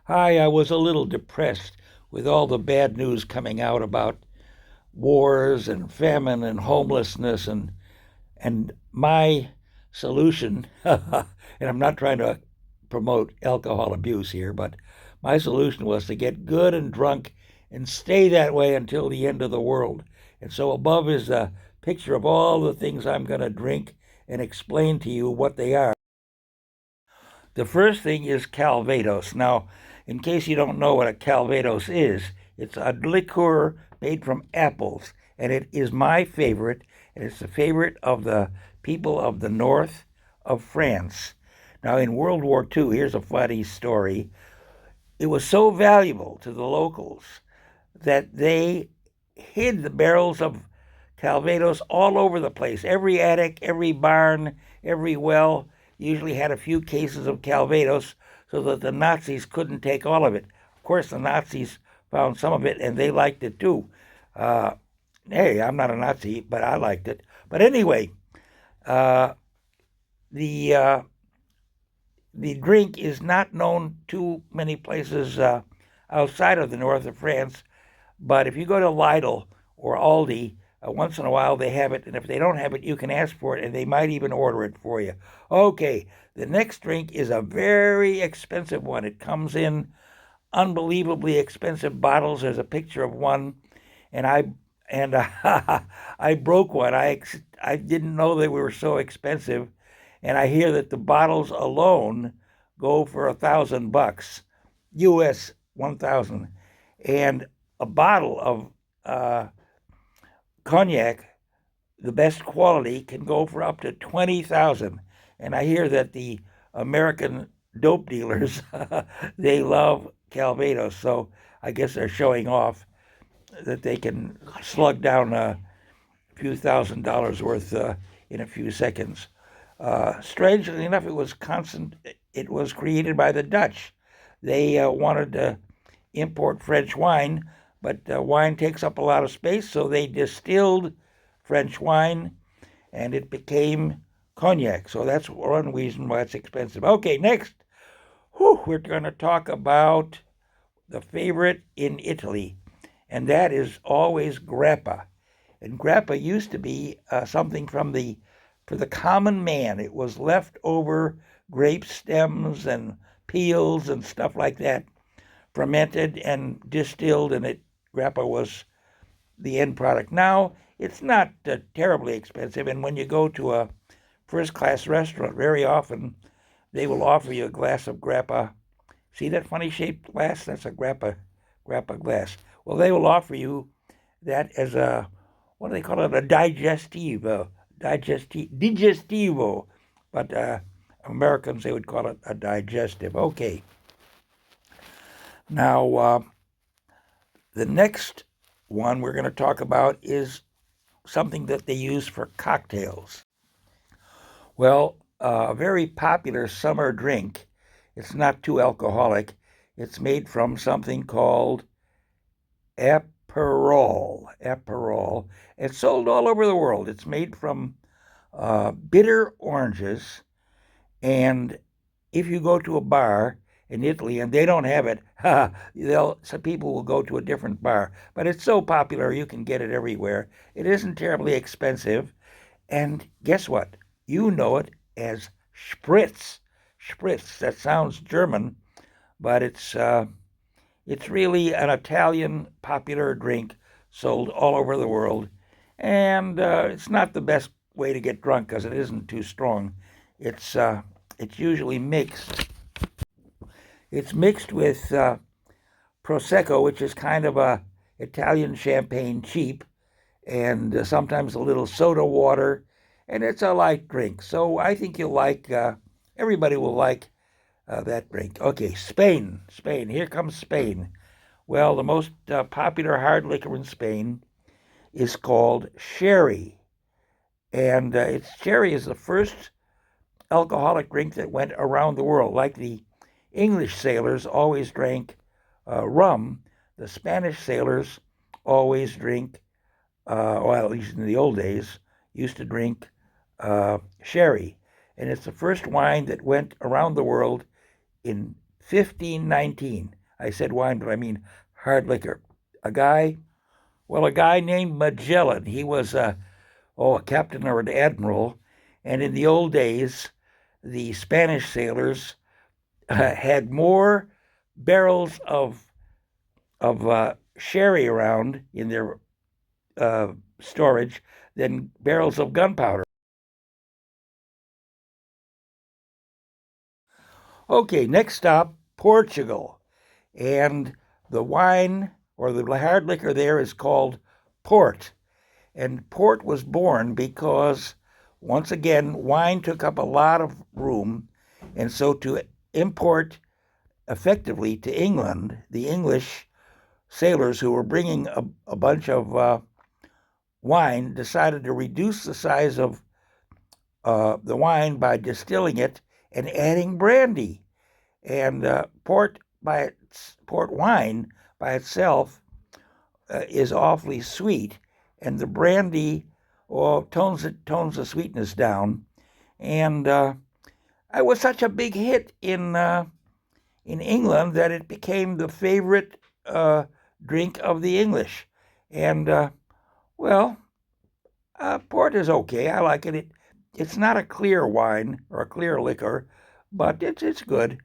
Hi, I was a little depressed with all the bad news coming out about wars and famine and homelessness and my solution, and I'm not trying to promote alcohol abuse here, but my solution was to get good and drunk and stay that way until the end of the world. And so above is a picture of all the things I'm going to drink and explain to you what they are. The first thing is Calvados. Now, in case you don't know what a Calvados is, it's a liqueur made from apples, and it is my favorite, and it's the favorite of the people of the north of France. Now, in World War II, here's a funny story. It was so valuable to the locals that they hid the barrels of Calvados all over the place. Every attic, every barn, every well usually had a few cases of Calvados so that the Nazis couldn't take all of it. Of course, the Nazis found some of it and they liked it too. Uh, hey, I'm not a Nazi, but I liked it. But anyway, uh, the uh, the drink is not known too many places outside of the north of France. But if you go to Lidl or Aldi, once in a while they have it, and if they don't have it, you can ask for it, and they might even order it for you. Okay, the next drink is a very expensive one. It comes in unbelievably expensive bottles. There's a picture of one, and I broke one. I didn't know they were so expensive, and I hear that the bottles alone go for $1,000 U.S. 1,000, and a bottle of cognac, the best quality, can go for up to 20,000. And I hear that the American dope dealers they love Calvados, so I guess they're showing off that they can slug down a few $1,000s worth in a few seconds. Strangely enough, it was constant. It was created by the Dutch. They wanted to import French wine, but wine takes up a lot of space, so they distilled French wine, and it became cognac. So that's one reason why it's expensive. Okay, next, we're going to talk about the favorite in Italy, and that is always grappa. And grappa used to be something for the common man. It was leftover grape stems and peels and stuff like that, fermented and distilled, and it grappa was the end product. Now it's not terribly expensive, and when you go to a first-class restaurant, very often they will offer you a glass of grappa. See that funny shaped glass? That's a grappa glass. Well, they will offer you that as a, what do they call it? A digestivo. But Americans, they would call it a digestive. Okay. Now, the next one we're going to talk about is something that they use for cocktails. Well, a very popular summer drink. It's not too alcoholic. It's made from something called Aperol. Aperol. It's sold all over the world. It's made from bitter oranges, and if you go to a bar in Italy and they don't have it, some people will go to a different bar. But it's so popular, you can get it everywhere. It isn't terribly expensive, and guess what? You know it as spritz. Spritz. That sounds German, but it's really an Italian popular drink sold all over the world, and it's not the best way to get drunk because it isn't too strong. It's uh, it's usually mixed. It's mixed with prosecco, which is kind of a Italian champagne cheap, and sometimes a little soda water, and it's a light drink. So I think you'll like. Everybody will like that drink. Okay, Spain. Spain. Here comes Spain. Well, the most popular hard liquor in Spain is called sherry, and sherry is the first alcoholic drink that went around the world. Like the English sailors always drank rum, the Spanish sailors always drink, well, at least in the old days, used to drink sherry. And it's the first wine that went around the world in 1519. I said wine, but I mean hard liquor. A guy named Magellan. He was a captain or an admiral, and in the old days, the Spanish sailors had more barrels of sherry around in their storage than barrels of gunpowder. Okay, next stop, Portugal. And the wine or the hard liquor there is called port. And port was born because, once again, wine took up a lot of room. And so to import effectively to England, the English sailors who were bringing a bunch of wine decided to reduce the size of the wine by distilling it and adding brandy. And port wine by itself is awfully sweet, and the brandy tones the sweetness down. And it was such a big hit in England that it became the favorite drink of the English. And port is okay. I like it. It's not a clear wine or a clear liquor, but it's good.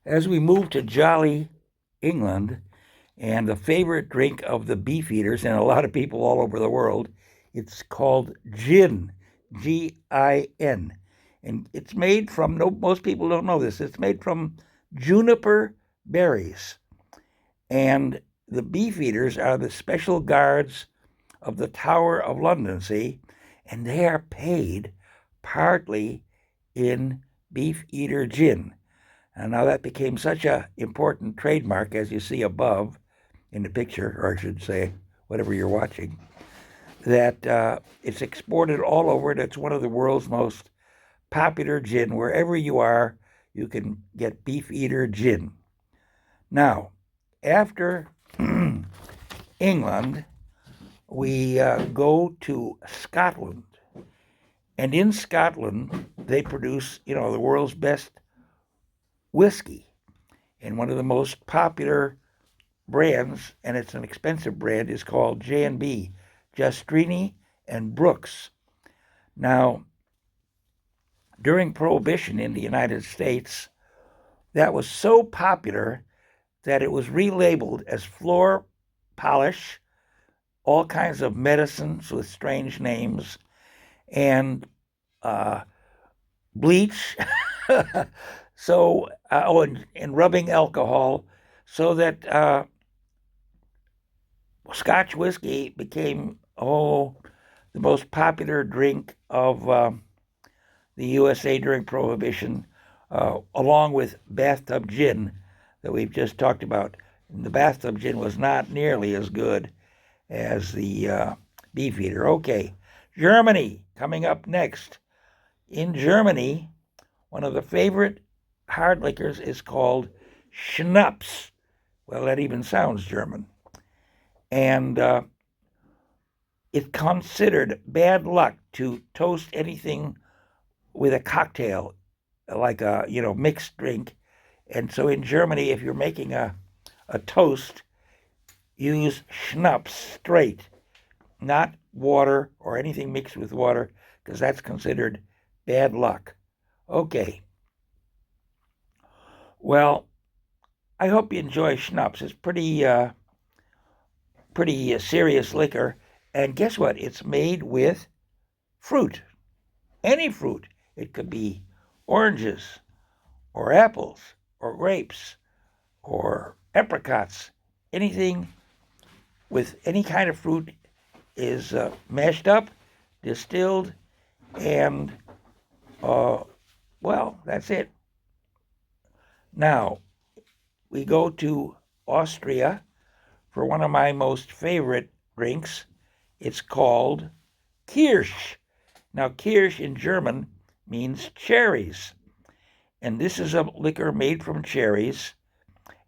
As we move to jolly England, and the favorite drink of the beef eaters and a lot of people all over the world, it's called gin, Gin. And it's made from, no, most people don't know this, it's made from juniper berries. And the beef eaters are the special guards of the Tower of London, see? And they are paid partly in beef eater gin. And now that became such an important trademark, as you see above in the picture, or I should say, whatever you're watching, that it's exported all over. It's one of the world's most popular gin. Wherever you are, you can get beef eater gin. Now, after England, we go to Scotland. And in Scotland, they produce, the world's best whiskey. And one of the most popular brands, and it's an expensive brand, is called J&B, Justrini and Brooks. Now, during Prohibition in the United States, that was so popular that it was relabeled as floor polish, all kinds of medicines with strange names, and bleach, and rubbing alcohol, so that Scotch whiskey became, the most popular drink of the USA during Prohibition, along with bathtub gin that we've just talked about. And the bathtub gin was not nearly as good as the Beefeater. Okay, Germany coming up next. In Germany, one of the favorite hard liquors is called Schnapps. Well, that even sounds German. And it's considered bad luck to toast anything with a cocktail, like a mixed drink. And so in Germany, if you're making a toast, use Schnapps straight, not water or anything mixed with water, because that's considered bad luck. Okay. Well, I hope you enjoy Schnapps. It's pretty serious liquor. And guess what? It's made with fruit, any fruit. It could be oranges or apples or grapes or apricots. Anything with any kind of fruit is mashed up, distilled, and that's it. Now, we go to Austria for one of my most favorite drinks. It's called Kirsch. Now, Kirsch in German means cherries. And this is a liquor made from cherries.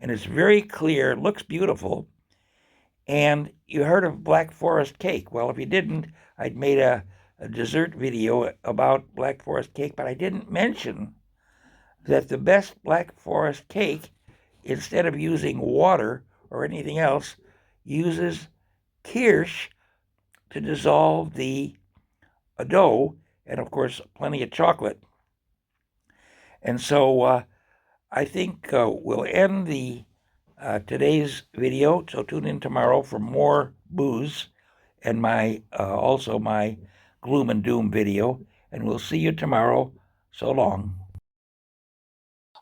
And it's very clear, looks beautiful. And you heard of Black Forest cake. Well, if you didn't, I'd made a dessert video about Black Forest cake, but I didn't mention that the best Black Forest cake instead of using water or anything else, uses kirsch to dissolve the dough, and of course, plenty of chocolate. And so I think we'll end the today's video. So tune in tomorrow for more booze and my also my gloom and doom video. And we'll see you tomorrow. So long.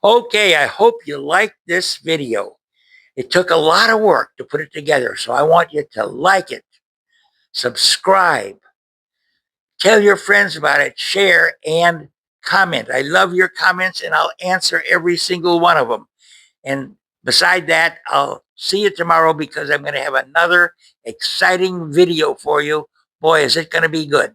Okay, I hope you liked this video. It took a lot of work to put it together, so I want you to like it, subscribe, tell your friends about it, share, and comment. I love your comments, and I'll answer every single one of them. And beside that, I'll see you tomorrow because I'm going to have another exciting video for you. Boy, is it going to be good.